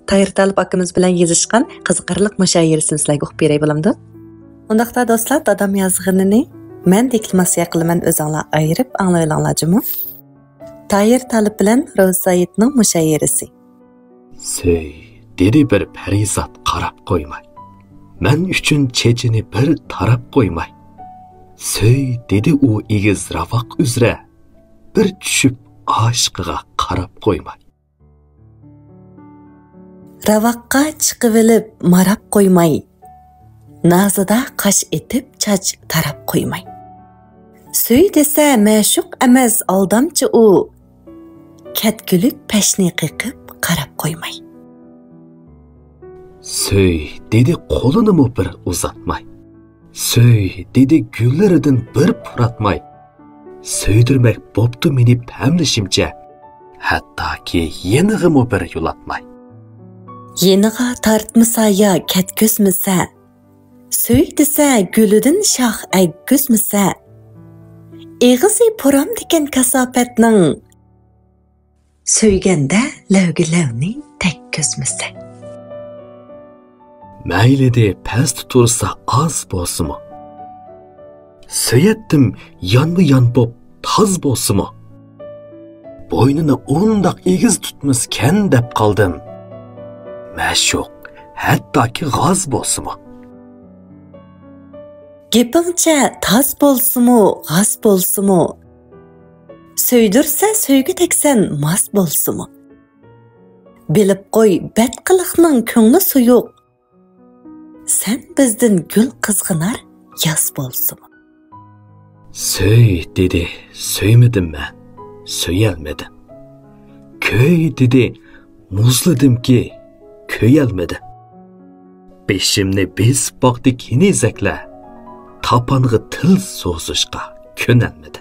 Tahir Talib akamiz bilan yezishgan qiziqarli mushoirasini sizlarga o'qib beray bo'lamdi. Undaqda do'stlar, dadam yozganini men deklamatsiya qilaman, o'zinglar ayirib anglayolinglarmi? Tahir Talib bilan Ro'zayitning mushoirasi. Сөй, dedi bir parizat qarab qo'ymay. Men uchun chechini bir tarab qo'ymay. Сөй, dedi u egiz ravaq uzra. Bir tushib aşkıga qarab qo'ymay. Ravaqqa chiqib marab qo'ymay. Nazida qash etib chach tarab qo'ymay. Сөй desa ma'shuq emas aldamchi u. Ketgülük peşni qiqib qarab qo'ymay. Сөй, dedi qo'lini mu bir uzatmay. Сөй, dedi gülleridan bir puratmay. Сөйдірмек boptu meni pamlishimcha, hattoki yenig'imu bir yulatmay. Yeniga tartmasa ya ketgizmasa, сөй desa gülüdün şah aggizmasa, eg'izi puram degan kasofatning, söygende lavgilavni tekkizmasa. Mayli de past tursa az bo'lsimi? Söyettim yanma-yan bop taz bo'lsimi? Boynini o'ndoq egiz tutmaskan deb qoldim. Ma'shuq hattoki g'oz bo'lsimi? Gepingcha taz bo'lsimi, g'oz bo'lsimi? Söydürsə söygü teksen mas bolsumu? Bilib qo'y, badqiliqning ko'ngli suyuq. Sen bizden gül qizg'inar yaz bolsumu? Сөй, dedi, söymedim ben, söyelmedim. Köy, dedi, muzladım ki, köyelmedi. Beşimni biz baktı kinizekle, tapanğı til so'zishga könelmedi.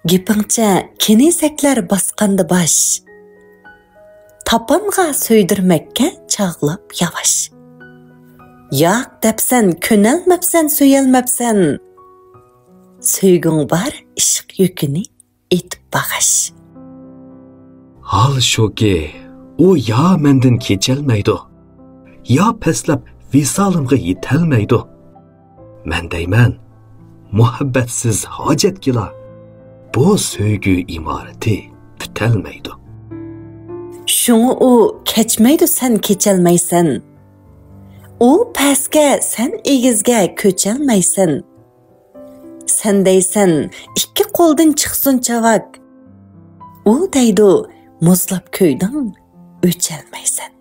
Gepingcha kenizekler basqandı baş. Tapanğa söydürmekке çağlap yavaş. Yo'q depsen, könelmepsen, söyelmepsen. Söygün var, ishq yükünü etib bag'ash. Hal shuki, u ya menden kechelmaydi, ya paslab visolimga yetolmaydi. Men deyman, muhabbatsiz hojatgila bu söygü imorati tutalmaydi. Şunu u keçmeydi, sen keçelmeysen. U pastga, sen egizga ko'chalmaysan. Sen deysen, ikki qo'ldan chiqsin chavak. U deydi, muzlab ko'ydan o'chalmaysan.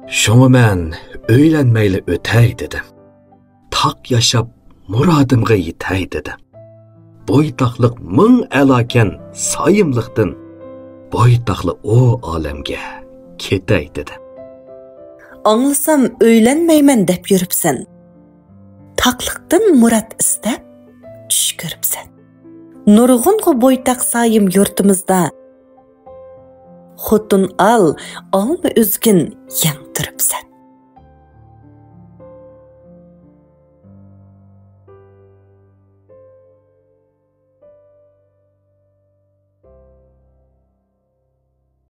Şunu men o'ylanmayli o'tay dedim. Tak yaşab muradımga yetay dedim. Boytaqliq ming alokan sayimliqdan boytaqli o alemge ketay dedim. Anlasam o'ylanmayman deb yuribsan. Taqliqdan murad istab tush ko'ribsan. Nurg'unga boytaq sayim yurtimizda. Xotun al, olma o'zgin yang turibsan.